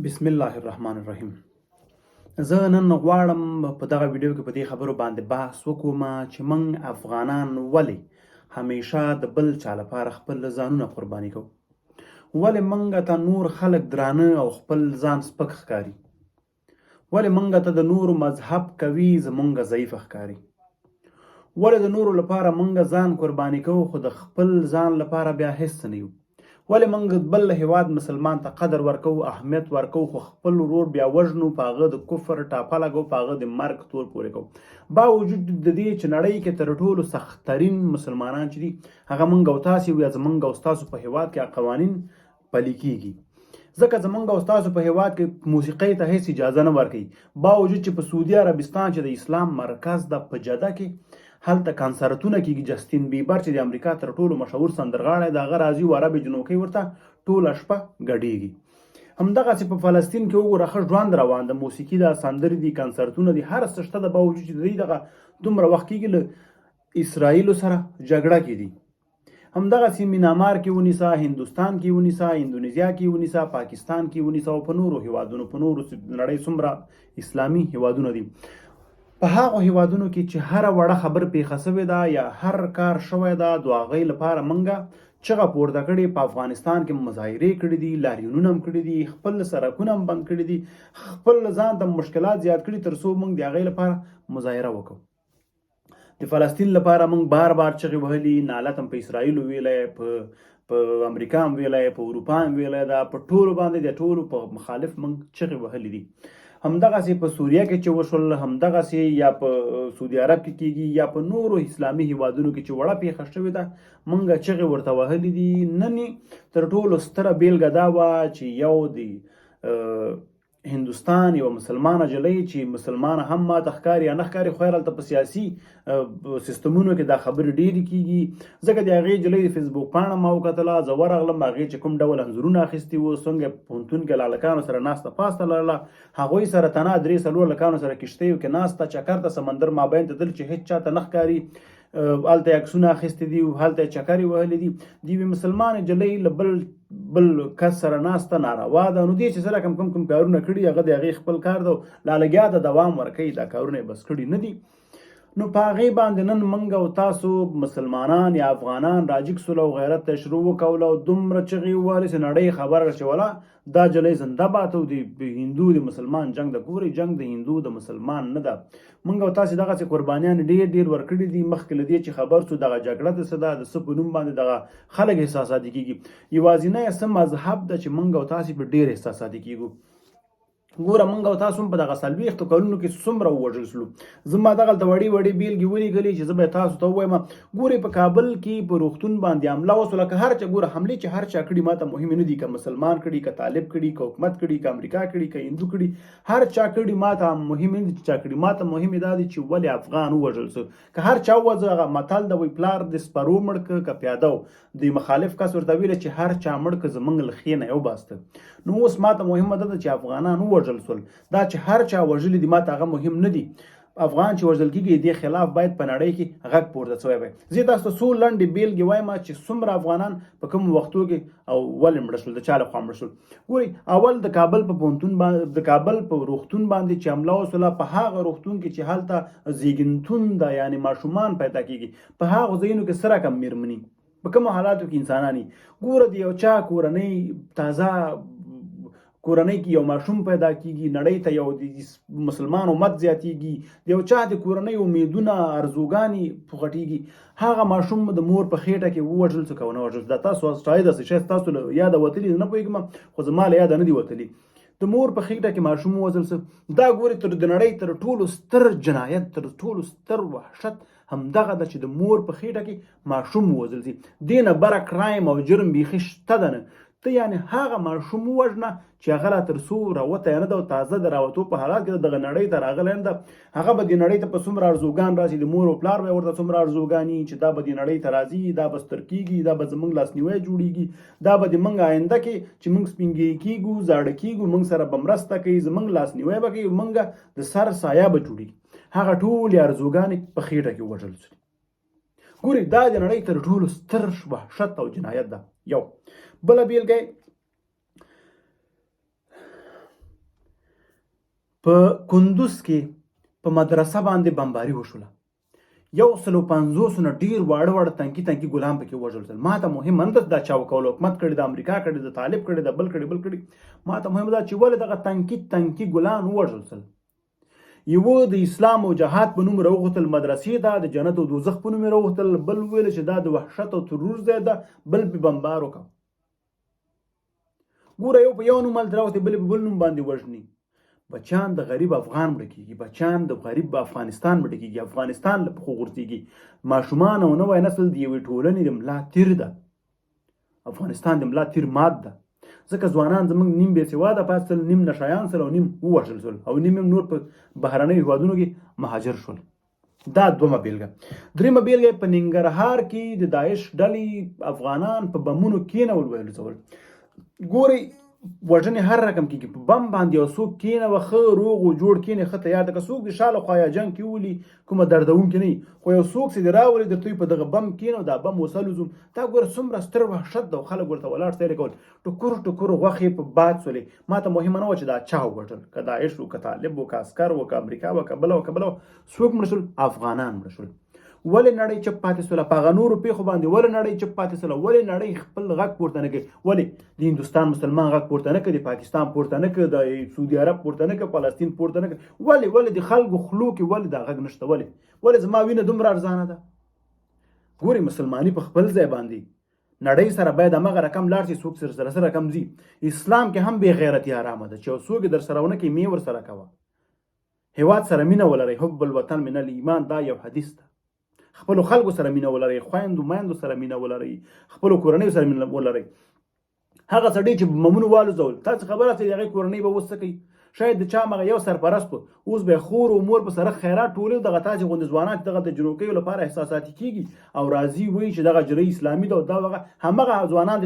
بسم الله الرحمن الرحیم. زه نن غواړم په دغه ویډیو کې په دې خبرو باندې بحث وکوم چې موږ افغانان ولې همیشه د بل چا لپاره خپل ځانونه قرباني کوو، ولې موږ ته نور خلک درانه او خپل ځان سپک ښکاري، ولې موږ ته د نورو مذهب کوي زموږ ضعیف ښکاري، ولې د نورو لپاره موږ ځان قرباني کوو خو د خپل ځان لپاره بیا هیڅ نه یو، ولې موږ بل هیواد مسلمان ته قدر ورکوو، اهمیت ورکوو، خو خپل ورور بیا وژنو، په هغه د کفر ټاپه لګوو، په هغه د مرګ تور پورې کوو، باوجود د دې چې نړۍ کې تر ټولو سختترین مسلمانان چې دي هغه موږ او تاسې یو، یا زموږ او ستاسو په هیواد کې قوانین پلي کیږي. ځکه زموږ او ستاسو په هیواد کې موسیقۍ ته هیڅ اجازه نه ورکوي، باوجود چې په سعودي عربستان چې د اسلام مرکز ده په جده کې هلته کنسرتونه کیږي. جسټین بیبر چې د امریکا تر ټولو مشهور سندرغاړی دی هغه راځي او عربي جنوکۍ ورته ټوله شپه ګډیږي. همدغسې په فلسطین کې وګوره ښه ژوند روان ده، موسیقي ده، سندرې دي، کنسرتونه دي، هر څه شته ده، باوجود چې د دوی دغه دومره وخت کېږي له اسرائیلو سره جګړه کې دي. همدغسې مینامار کې ونیسه، هندوستان کې ونیسه، اندونیزیا کې ونیسه، پاکستان کې ونیسه او په نورو هیوادونو، په نورو نړۍ څومره اسلامي هیوادونه دي، په هغو هیوادونو کې چې هره وړه خبر پیښه شوې ده یا هر کار شوی ده د هغوی لپاره موږ چغه پورته کړې. په افغانستان کې مظاهرې کړي دي، لاریونونه هم کړي دي، خپل سرکونه هم بند کړي دي، خپل ځان ته مشکلات زیات کړي تر څو موږ د هغوی لپاره مظاهره وکړو. د فلسطین لپاره موږ بار بار چغې وهلي، نالت هم په اسرائیلو ویلی، په امریکا هم ویلی، په اروپا هم ویلی ده، په ټولو باندې د ټولو په مخالف موږ چغې وهلي دي. همدغسې په سوریه کې چې وشول، همدغسې یا په سعودي عرب کې کېږي یا په نورو اسلامي هیوادونو کې چې وړه پیښه شوې ده موږ چغې ورته وهلي دي. نن تر ټولو ستره بیلګه دا وه چې یو د هندوستان یوه مسلمانه نجلۍ چې مسلمانه هم ماته ښکاري یا نه ښکاري، خو هلته په سیاسي سیستمونو کې دا خبرې ډېرې کېږي. ځکه د هغې نجلۍ د فیسبوک پاڼه ما وکتله، زه ورغلم، هغې چې کوم ډول انځورونه اخیستي وو، څنګه په پوهنتون کې له هلکانو سره ناسته پاسته لرله، هغوی سره تنها 3-4 هلکانو سره کښتیو کې ناسته، چکر ته سمندر مابین ته تلل چې هېڅ چاته نه ښکاري، هلته یې عکسونه اخیستي دي، هلته یې چکرې وهلې دي. د یوې مسلمان نجلۍ له بل کس سره ناسته ناروا ده. نو دې چې سره کوم کارونه کړي هغه د هغې خپل کار ده، لا لګیا ته دوام ورکوي، دا کارونه یې بس کړي نه دي. نو په هغې باندې نن موږ او تاسو مسلمانان یا افغانان راجګ سول او غیرت ته شروع وکول او دومره چغې ووهلې چې نړۍ خبره کړه چې ولا دا نجلۍ زنده باد او د هندو د مسلمان جنګ ده. ګورئ، جنګ د هندو د مسلمان نه ده. موږ او تاسې دغسې قربانیان ډېر ورکړي دي. مخکې له دې چې خبر سو دغه جګړه د څه ده، د څه په نوم باندې دغه خلک احساساتي کېږي. یوازینی څه مذهب ده چې موږ او تاسې په ډېر احساساتي کېږو. ګوره موږ او تاسو هم په دغه 40 کلونو کې څومره ووژل سلو. زه ما دغلته وړې بیلګې ولیکلې چې زه به تاسو ته ووایم. ګورئ په کابل کې په روغتون باندې حمله وسوله، که هر چا ګوره حملې چې هر چا کړي ما ته مهمې نه دي، که مسلمان کړي، که طالب کړي، که حکومت کړي، که امریکا کړي، که هندو کړي، هر چا کړي ما ته مهمې نه دي چې چا کړي. ما ته مهمې دا دي چې ولې افغان ووژل سو. که هر چا ووځه، هغه متل ده وایي پلار د سپرو مړ که پیاده و، د مخالف کس ورته ویله چې هر چا مړ که زموږ له خې نه یو باسته. نو اوس ما ته مهمه ده چې افغانان ووژل سول، دا چې هر چا وژلي دي ما ته هغه مهم نه دي. افغان چې وژل کېږي دې خلاف باید په نړۍ کې غږ پورته شوی وای. زه تاسو ته څو لنډې بیلګې وایم چې څومره افغانان په کوم وختو کې او ولې مړه شول، د چا لخوا مړه شول. ګورئ، اول د کابل په پوهنتون باندې، د کابل په روغتون باندې چې حمله وسوله، په هغه روغتون کې چې هلته زیږنتون ده، یعنې ماشومان پیدا کېږي، په هغو ځایونو کې څه رقم میرمنې، په کومو حالاتو کې انسانان وي. ګوره د یو چا کورنۍ، تازه کورنۍ کې یو ماشوم پیدا کېږي، نړۍ ته یو د مسلمان امت زیاتېږي، د یو چا د کورنۍ امیدونه ارزوګانې پوښټېږي، هغه ماشوم د مور په خېټه کې ووژل څه که ونه وژل. دا تاسو شاید داسې شی ستاسو له یاده وتلي نه پوهېږم، خو زما له یاده نه دي وتلي. د مور په خېټه کې ماشوم ووژل څه، دا ګورې د نړۍ تر ټولو ستر جنایت، تر ټولو ستر وحشت همدغه ده چې د مور په خېټه کې ماشوم ووژل شي. دې نه بره کرایم او جرم بیخي شته ده نه. ته یعنې هغه ماشوم ووژنه چې هغه لا تر څو راوتی نه ده او تازه د راوتو په حالات کې دغه نړۍ ته راغلی نه ده، هغه به دې نړۍ ته په څومره ارزوګان راشي، د مور او پلار به ورته څومره ارزوګاني چې دا به دې نړۍ ته راځي، دا به ستر کېږي، دا به زموږ لاسنیوی جوړېږي، دا به د موږ آینده کې چې موږ سپینګیري کېږو، زاړه کېږو، موږ سره به مرسته کوي، زموږ لاسنیوی به کوي، موږ د سر سایه به جوړېږي. هغه ټولې ارزوګانې په خېټه کې ووژل شولې. ګورئ، دا د نړۍ تر ټولو ستر وحشت او جنایت ده. یو بله بیلګه په کندوز کې په مدرسه باندې بمباري وشوله. 150 نه ډیر واړه تنکي ګلان پکې وژل شول. ما ته مهم نه ده دا چا وکول، حکومت کړي، د امریکا کړي، د طالب کړي، د بل کړي. ما ته مهم ده چې ولې دغه تنکي ګلان وژل شول. یو د اسلام او جهاد په نوم راوغتل مدرسې ده، د جنت او دوزخ په نوم راوغتل، بل ویل چې دا د وحشت او ترور ځای ده، بل په بمبار وکړ. ګوره یو په یو نوم هلته راوتې، بل په بل نوم باندې وژني. بچیان د غریب افغان مړه کېږي، بچیان د غریب افغانستان مړه کېږي، افغانستان له پښو غورځېږي. ماشومان او نوی نسل د یوې ټولنې د ملا تیر ده. افغانستان د ملا تیر مات ده. ځکه ځوانان زموږ نیم بې سواده پاتې شول، نیم نشایان شول او نیم ووژل شول او نیم نور په بهرنیو هېوادونو کې مهاجر شول. دا دومه بیلګه. دریمه بیلګه په ننګرهار کې د داعش ډلې افغانان په بمونو کېنول ویل ځول. ګورئ وژنې هر رقم کېږي، په بم باندې یو څوک کېنوه ښه روغ و جوړ کېنې ښه تیار ده. که څوک د شا له خوا یا جنګ کې ولي کومه دردونکې نه وي، خو یو څوک چې دې راولي درته په دغه بم کېنو دا بم وسلوزم، دا ګوره څومره ستر وحشت ده او خلک ورته ولاړ سیل کول. ټکور غوښې په باد سولې. ما ته مهمه نه وه چې دا چا وګټل، که داعش و، که طالب و، که عسکر و، که امریکا و، که بله و. څوک مړه شول؟ افغانان مړه شول. ولې نړۍ چپ پاتې سوله؟ په هغه نورو پیښو باندې ولې نړۍ چپ پاتې سوله؟ ولې نړۍ خپل غږ پورته نه کوي؟ ولې د هندوستان مسلمان غږ پورته نه کوي، د پاکستان پورته نه کوي، د سعودي عرب پورته نه کوي، فلسطین پورته نه کوي؟ ولې د خلکو خلو کې ولې دا غږ نشته؟ ولې زما وینه دومره ارزانه ده؟ ګورې مسلماني په خپل ځای باندې نړۍ سره باید همغه رقم لاړ شي، څوک سره کم ځي. اسلام کې هم بې غیرتي حرامه ده، چې یو څوک در سره ونه کوي مې ورسره کوه. هېواد سره مینه ولرئ، حب الوطن من الایمان، دا یو حدیث ده. خپلو خلکو سره مینه ولرئ، خویندو میندو سره مینه ولرئ، خپلو کورنیو سره مینه ولرئ. هغه سړی چې بمونو والوځول، تاسې خبره چې د هغې کورنۍ به اوس څه کوي؟ شاید د چا مغه یو سرپرست و، اوس به خور او مور په سره خیرات ټولوي. دغه تاسې غوندې ځوانان دغه د جنوکیو لپاره احساساتي کېږي او راځي وایي چې دغه جرۍ اسلامي ده او دا همغه ځوانان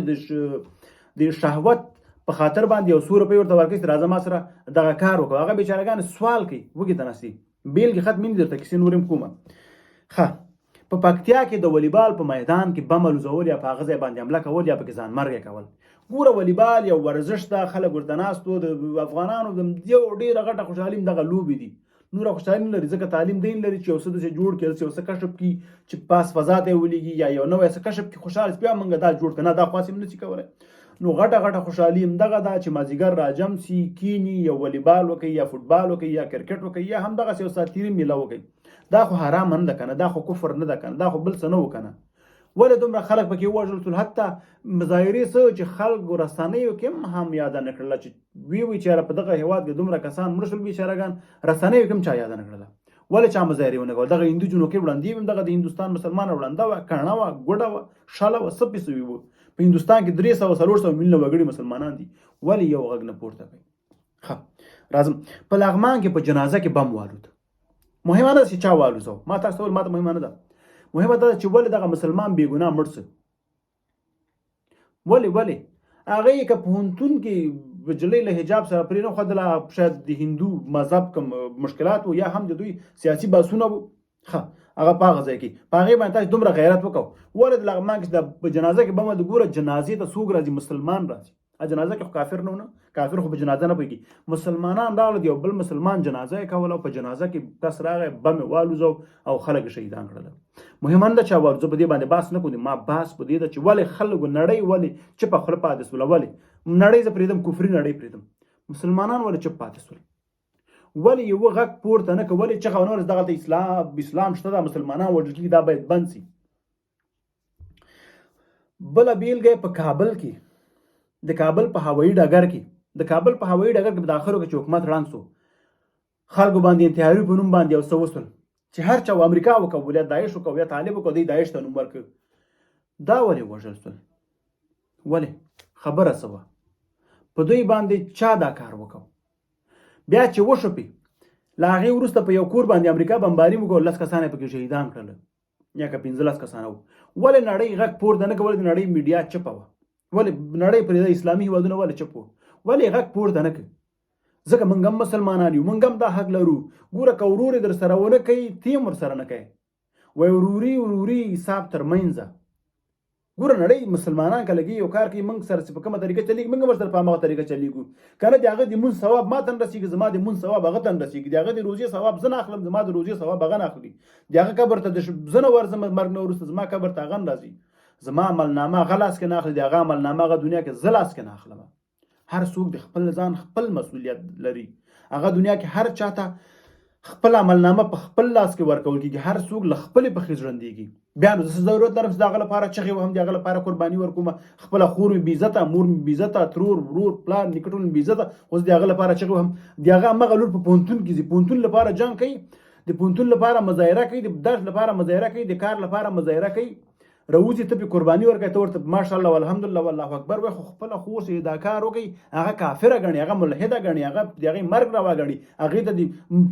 د شهوت په خاطر باندې یو 100 روپۍ ورته ورکوي چې راځه ما سره دغه کار وکړه. هغه بیچارهګان سوال کوي، وږي ته ناستي. بیلګې ختمې دي، درته کیسې نور هم کومه. ښه، په پکتیا کې د والیبال په میدان کې بم الوزول یا په هغه ځای باندې حمله کول یا پکې ځان مرګ کول. ګوره والیبال یو ورزش ده، خلک ورته ناست وو. د افغانانو د یو ډېره غټه خوشحالي دغه لوبې دي، نوره خوشحالي نه لري، ځکه تعلیم دین لري چې یو څه داسې جوړ کړي، یو څه کشف کړي چې پاس فضا ته یې ولیږي یا یو نوی څه کشف کړي، خوشحاله بیا موږ دا جوړ کړو. نه، دا خاص هم نه شي کولی. نو غټه خوشحالي همدغه ده چې مازدیګر راجم سي، کینی، یا والیبال وکړي یا فوټبال وکړي یا کرکټ وکړي یا همدغسې یو ساعت تیري میله وکړي. دا خو حرام نه ده که نه، دا خو کفر نه ده که نه، دا خو بل څه نه و که نه. ولې دومره خلک پکې ووژل شول؟ حتی مظاهرې څه چې خلکو رسنیو کې هم یاده نه کړله چې وی چې په دغه هېواد کې دومره کسان مړه شول بیچارهګان، رسنیو کې هم چا یاده نه کړله. ولې چا مظاهرې ونه کول؟ دغه هندو جنوکۍ وړاندې هم دغه د هندوستان مسلمانه وړانده وه، کڼه وه، ګوډه وه، شله وه، څه پسې وي. په هندوستان کې 300-400 میلیونه وګړي مسلمانان دي، ولې یو غږ نه پورته کوي؟ ښه، راځم. په لغمان کې په جنازه کې بم والوت. مهمه نه ده چې چا والوځو، ما تاسو ته ما ته مهمه نه ده. مهمه ده چې ولې دغه مسلمان بې ګناه مړ څه؟ ولې هغه یې که پوهنتون کې نجلۍ له حجاب سره پرې نه ښودله، شاید د هندو مذهب کوم مشکلات و یا هم د دوی سیاسي بحثونه و، ښه هغه په هغه ځای کې په هغې باندې تاسې دومره غیرت وکړو. ولې د لغمان کې په جنازه کې بم د ګوره جنازې ته څوک راځي؟ مسلمان راځي. جنازه کې خو کافر نه، کافر خو په جنازه نه پوهېږي. مسلمانان راغلل، یو بل مسلمان جنازه یې کوله او په جنازه کې کس راغی بم یې والوځو او خلک یې شهیدان کړل. مهمه نه ده چا والوځو، په دې باندې بحث نه کوو. ما بحث په دې ده چې ولې خلکو نړۍ ولې چپه خوله پاتې سوله؟ ولې نړۍ زه پرېږدم، کفري نړۍ پرېږدم، مسلمانان ولې چپ پاتې سول؟ ولې یو غږ پورته نه کوي؟ ولې چغه ونه ورځي دغلته اسلام شته ده، مسلمانان وژل کېږي، دا باید بند شي. بله بیلګه په کابل کې، د کابل په هوایي ډګر کې په داخلو کې چې حکومت ړنګ شو، خلکو باندې انتحاري په نوم باندې یو څه وسول چې هر چا امریکا وکړو یا داعش وکړو یا طالب وکړو، دوی داعش ته نوم ورکړ. دا ولې وژل شول؟ ولې؟ خبره څه وه؟ په دوی باندې چا دا کار وکړو؟ بیا چې وشوپې، له هغې وروسته په یو کور باندې امریکا بمباري وکړو، 10 کسان یې پکې شهیدان کړل یا که 15 کسان وو. ولې نړۍ غږ پورته نه کړ؟ ولې د نړۍ میډیا چپه وه؟ ولې نړۍ پرېږده اسلامي هېوادونه ولې چپ وو؟ ولې غږ پورته نه کړ؟ ځکه موږ هم مسلمانان یو، موږ هم دا حق لرو. ګوره که ورور یې در سره ونه کوي، ته یې ورسره نه کوې. وایي وروري حساب تر منځه، ګوره نړۍ مسلمانان که لګي یو کار کوي موږ سره چې په کومه طریقه چلیږي موږ ورسره په هماغه طریقه چلیږو که نه د هغه د مونځ ثواب ما ته نه رسېږي زما د مونځ ثواب هغه ته نه رسېږي د هغه د روژې ثواب زه نه اخلم زما د روژې ثواب هغه نه اخلي د هغه قبر ته زه نه ورځم مرګ نه وروسته زما قبر ته هغه نه راځي زما عملنامه هغه لاس کې نه اخلي د هغه عملنامه هغه دنیا کې زه لاس کې نه اخلم هر څوک د خپل ځان خپل مسؤلیت لري هغه دنیا کې هر چاته خپل عملنامه په خپل لاس کې ورکول کېږي هر څوک له خپلې پښې ژوندېږي بیا نو زه ضرورت لرم چې د هغه لپاره چغې وهم د هغه لپاره قرباني ورکوم خپله خور مې بېعزته مور مې بېعزته ترور ورور پلار نیکه ټول مې بېعزته اوس د هغه لپاره چغې وهم د هغه همغه لور په پوهنتون کې ځي پوهنتون لپاره جنګ کوي د پوهنتون لپاره مظاهره کوي د درس لپاره مظاهره کوي د کار لپاره مظاهره کوي راوځي ته پې قرباني ورکوي ته ورته ماشاءالله والحمدلله والله اکبر وایي خو خپله خور چې دا کار وکړي هغه کافره ګڼي هغه ملحده ګڼي هغه د هغې مرګ روا ګڼي هغې ته د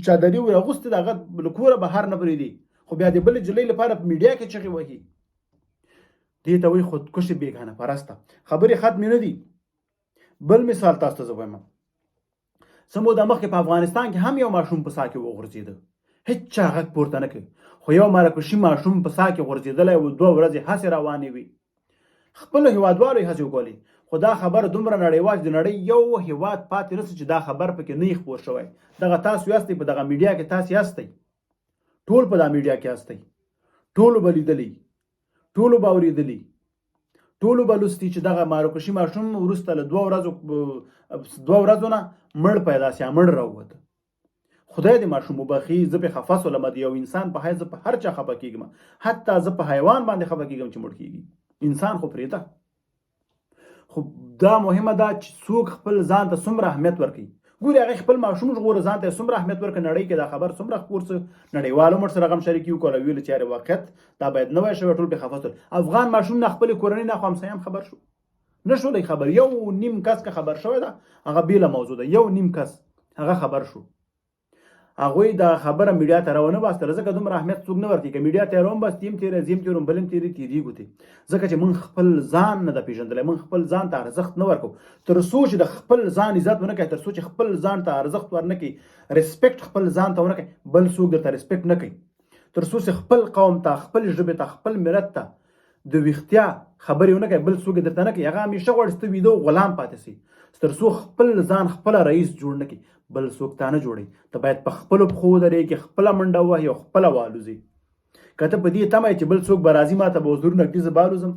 چادري راغوستې د هغه له کوره بهر نه پرېږدي خو بیا د بلې جلۍ لپاره په میډیا کې چغې وهي دې ته وایي خودکشي بېګانه پرسته خبرې ختمې نه دي بل مثال تاسو ته زه وایم څه موده مخکې په افغانستان کې هم یو ماشوم په سا کې وغورځېده هېڅ چا غږ پورته نه کوي خو یو مراکشي ماشوم په سا کې غورځېدلی و 2 ورځې هسې روانې وي خپلو هېوادوالو یې هڅې وکړلې خو دا خبر دومره نړیوال د نړۍ یو هېواد پاتې نشته چې دا خبر پکې نه خپور شوی دغه تاسو یاستئ په دغه میډیا کې تاسو یاستئ ټول په دا میډیا کې یاستئ ټولو به لیدلی ټولو به اورېدلي ټولو به لوستي چې دغه مراکشي ماشوم وروسته له 2 ورځو نه مړ پیدا سي مړ راووته خدای دې ماشوم وبخي زه پې خفه سولم د یو انسان په حیث زه په هر چا خفه کېږم حتی زه په حیوان باندې خفه کېږم چې مړ کېږي انسان خو پرېږده خو دا مهمه ده چې څوک خپل ځان ته څومره اهمیت ورکوي ګورې هغې خپل ماشوم ژغوره ځان ته څومره اهمیت ورکړه نړۍ کې دا خبر څومره خپور څه نړیوالو موږ سره غم شریکي وکړه ویلو چې یارې واقعیت دا باید نه وای شوی ټول پې خفه شول افغان ماشوم نه خپلې کورنۍ نه خو همسایه هم خبر شو نه شولی خبر یو نیم کس که خبر شوی ده هغه بېله موضوع ده یو نیم کس هغه خبر شو هغوی دا خبره میډیا ته راونه باستله ځکه دومره اهمیت څوک نه ورکوي که میډیا ته یې راوباستي یم تېره زیم تېروم بل یم تېرېږو تې ځکه چې موږ خپل ځان نه ده پېژندلی موږ خپل ځان ته ارزښت نه ورکوو تر څو چې د خپل ځان عزت ونه کوي تر څو چې خپل ځان ته ارزښت ورنه کوي رسپیکټ خپل ځان ته ونه کوي بل څوک درته رسپیکټ نه کوي تر څو چې خپل قوم ته خپل ژبې ته خپل ملت ته د ویښتیا خبرې ونه کوي بل څوک درته نه کوي هغه همیشه غواړي چې ته ویده غلام پاتې سي تر څو خپل ځان خپله رئیس جوړ نه کړي بل څوک تا نه جوړوي ته باید په خپلو پښو ودرېږي خپله منډه ووهي او خپله والوځي که ته په دې تمه چې بل څوک به راځي ما ته به حضور نږدې زه به الوځم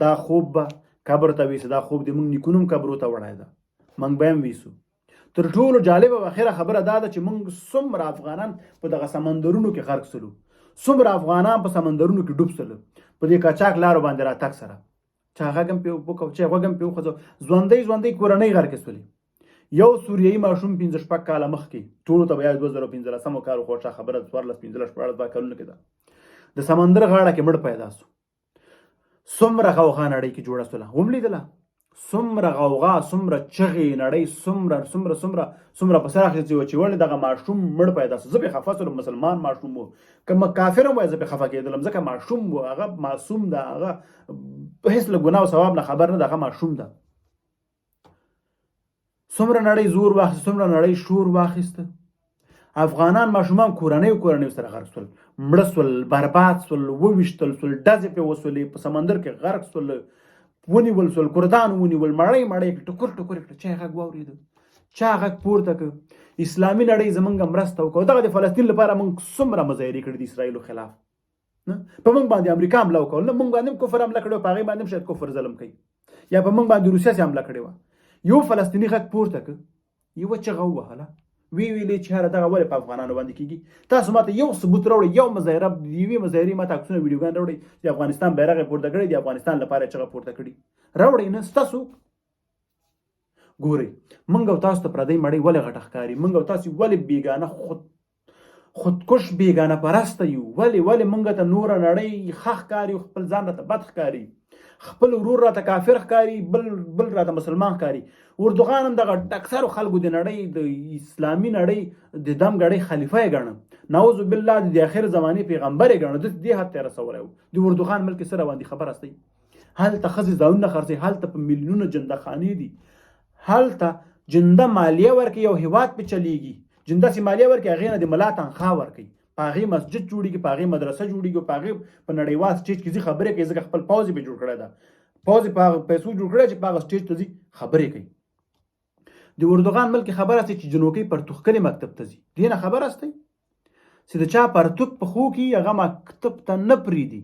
دا خوب به قبر ته ویسه دا خوب د موږ نیکونو هم قبرو ته وړی ده موږ به هم ویسو تر ټولو جالبه او اخره خبره دا ده چې موږ څومره افغانان په دغه سمندرونو کې غرق سلو څومره افغانان په سمندرونو کې ډوب سلو په دې قاچاق لارو باندې راتګ سره چا غږ هم پې وکړو چا غوږ هم پې وخوځو ژوندۍ کورنۍ غرقې سولې یو سوریایي ماشوم 15 کاله مخکې ټولو ته به یا 2015 کال خو ښه خبره 14 کلونه کې ده د سمندر غاړه کې مړ پیدا سو څومره غوغا نړۍ کې جوړه سوله هم لیدله څومره غوغا څومره چغې نړۍ څومره په سر اخیستې وه چې ولې دغه ماشوم مړ پیدا سو زه پې خفه سولم مسلمان ماشوم و که کافر هم وایي زه پې خفه کېدلم ځکه ماشوم و هغه معصوم ده هغه هېڅ له ګناه او ثواب نه خبر نه ده هغه ماشوم ده څومره نړۍ زور واخیسته څومره نړۍ شور واخیسته افغانان ماشومان کورنۍ سره غرق سول مړه سول برباد سول وویشتل سول ډزې پې وسولې په سمندر کې غرق سول ونیول سول کردان ونیول مړی ټکر کړه چا غږ واورېده چا غږ پورته کړ اسلامي نړۍ زموږ مرسته وکړه دغه د فلسطین لپاره موږ څومره مظاهرې کړي د اسرائیلو خلاف په موږ باندې امریکا حمله وکړه نه موږ باندې هم کفر حمله کړی په هغې باندې هم شاید کفر ظلم کوي یا په موږ باندې روسیه حمله کړې وه یو فلسطیني غږ پورته کړ یوه چغه ووهله ویلې چې هره دغه ولې په افغانانو باندې کېږي تاسو ماته یو ثبوت راوړئ یو مظاهره د یوې مظاهرې ماته عکسونه ویډیوګان راوړئ د افغانستان بیرغ یې پورته کړی د افغانستان لپاره چغه پورته کړي راوړئ نه ستاسو ګورئ موږ او تاسو ته پردی مړی ولې غټه ښکاري موږ او تاسو ولې بېګانه خودکش بېګانه پرسته یو ولې موږ ته نوره نړۍ ښه ښکاري خپل ځان راته بد ښکاري خپل ورور راته کافر ښکاري بل راته مسلمان ښکاري اردوغان هم دغه اکثرو خلکو د نړۍ د اسلامي نړۍ د دم ګړۍ خلیفه یې ګڼم نعوذ بالله د آخر زمانې پیغمبر یې ګڼم دې حد ته یې رسولی و د اردوغان ملک سره باندې خبر هستئ هلته ښځې ځانونه خرڅوي هلته په میلیونونه جنده خانې دي هلته جنده مالیه ورکوي یو هېواد پې چلیږي جنده چې مالیه ورکوي هغې نه د ملا تنخوا ورکوي په هغې مسجد جوړېږي، په هغې مدرسه جوړېږي، په هغې په نړیوال سټیج کې ځي خبرې کوي، ځکه خپل پوځ یې پرې جوړ کړی ده، پوځ یې په هغه پیسو جوړ کړی چې په هغه سټیج ته ځي خبرې کوي. د اردوغان ملک خبر است چې جنوکۍ پرتوخکلي مکتب ته ځي، دې نه خبر استی چې د چا پرتوک په خو کې هغه مکتب ته نه پرېږدي.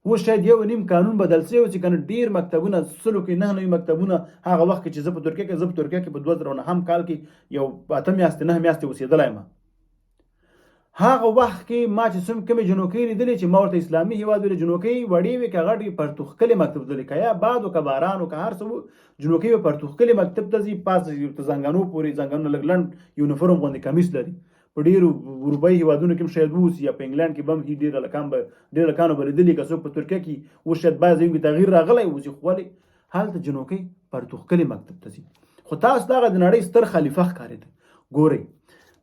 اوس شاید 1.5 قانون بدل شوی چې کنه ډېر مکتبونه سلو کې 9 مکتبونه هغه وخت کې چې زه په ترکیه کې په 2009 کال کې یو 8 میاشتې 9 میاشتې اوسېدلی یم. هغه وخت کې ما چې کومې جنوکۍ لیدلې چې ما ورته اسلامي هېواد ویلې، جنوکۍ وړې وې که غټې پرتوخکلي مکتب ته ځي، که یا باد و که باران و که هر څه و، جنوکۍ به پرتوخکلي مکتب ته ځي، پاس تر زنګانو پورې، زنګانونه لږ لنډ یونیفورم غوندې کمیس لري. په ډېرو اروپایي هېوادونو کې هم شاید واوسي، یا په انګلینډ کې به هم ډېر هلکانو به لیدلي، که څوک په ترکیه کې اوس شاید بعض ځایونو کې تغییر راغلی اوسي، خو ولې هلته جنوکۍ پرتوخکلي مکتب ته ځي. خو تاسو دغه د نړۍ ستر خلیفه ښکارېده. ګورئ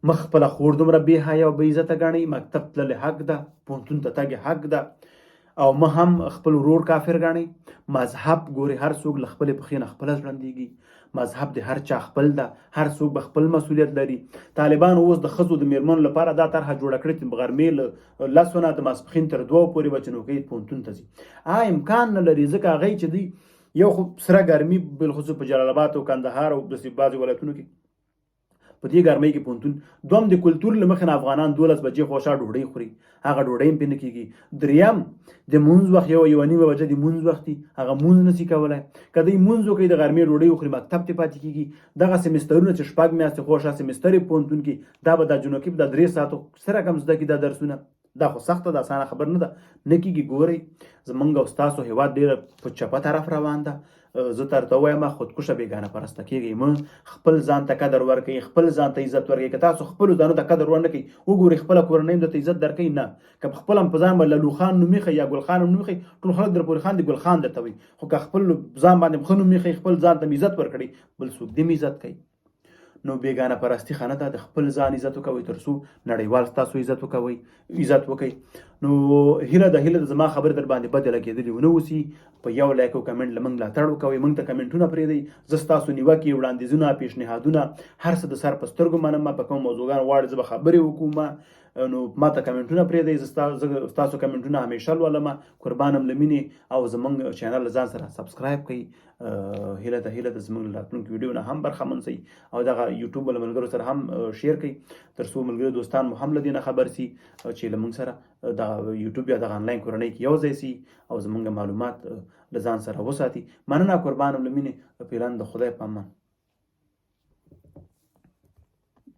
مخ خپله خور دومره بې حیا او بې عزته ګڼئ، مکتب تللی حق ده، پوهنتون ته تګ حق ده، او مه هم خپل ورور کافر ګڼئ. مذهب ګورئ هر څوک له خپلې پښې نه خپله ژوندېږي، مذهب د هر چا خپل ده، هر څوک به خپل مسؤلیت لري. طالبانو اوس د ښځو د میرمنو لپاره دا طرحه جوړه کړې چې غرمې له 10 نه د ماسپښین تر 2 پورې به جنوکۍ پوهنتون ته ځي. امکان نه لري، ځکه هغوی چې دی یو خو سره ګرمي، بالخصوص په جلال آباد او کندهار او داسې بعضې ولایتونو کې په دې ګرمۍ کې پوهنتون. دوم د کلتور له مخې نه افغانان 12 بجې خوشا ډوډۍ خوري، هغه ډوډۍ هم پرې نه کېږي. دریم د مونځ وخت، یوه نیمه بجه د مونځ وخت دي، هغه مونځ نشي کولی. که دوی مونځ وکړي د غرمې ډوډۍ وخوري، مکتب ته پاتې کېږي. دغه سمسترونه چې 4 میاشتې خوشا سمستر یې پوهنتون کې، دا به د جنوکۍ په 3 ساعتو سره کم زده کړي دا درسونه. دا خو سخته ده، اسانه خبر نه ده، نه کېږي. ګورئ زمونږ او ستاسو هېواد ډېره په چپه طرف روان ده. زه درته وایم خودکشه بیګانه پرسته کېږئ مه، خپل ځان ته قدر ورکوئ، خپل ځان ته عزت ورکوئ. که تاسو خپلو ځانو ته قدر ورنه کوئ، وګورئ خپله کورنۍ هم درته عزت درکوي نه. که په خپله هم په ځان باندې للوخان نوم ایښی یا ګلخان هم نوم ایښی، ټول خلک در پورې خاندي ګلخان درته وایي. خو که خپل ځان باندې ښه نوم ایښی، خپل ځان ته عزت ورکړئ، بل څوک دې هم عزت کوي. نو بیګانه پرستی ښه نه ده، د خپل ځان عزت وکوئ تر څو نړیوال ستاسو عزت وکوئ. نو هیله ده زما خبرې در باندې بدې لګېدلې ونه اوسي. په یو لایک او کمنټ له موږ ملاتړ وکوئ، موږ ته کمنټونه پرېږدئ. زه ستاسو نیوکې، وړاندیزونه، پیشنهادونه هر څه د سر په سترګو منم. په کوم موضوعګانو غواړئ زه به خبرې وکړم، نو ما ته کمنټونه پرېږدئ. زه ستاسو کمنټونه همیشه لولم. قربان هم له مینې، او زموږ چینل له ځان سره سبسکرایب کړئ. هیله ده زموږ له راتلونکي ویډیو نه هم برخمن شئ، او دغه یوټیوب له ملګرو سره هم شیر کړئ، تر څو ملګري دوستان مو هم له دې نه خبر شي چې له موږ سره دغه یوټیوب یا دغه آنلاین کورنۍ کې یو ځای شي او زموږ معلومات له ځان سره وساتي. مننه، قربان هم له مینې. فعلا د خدای په امان.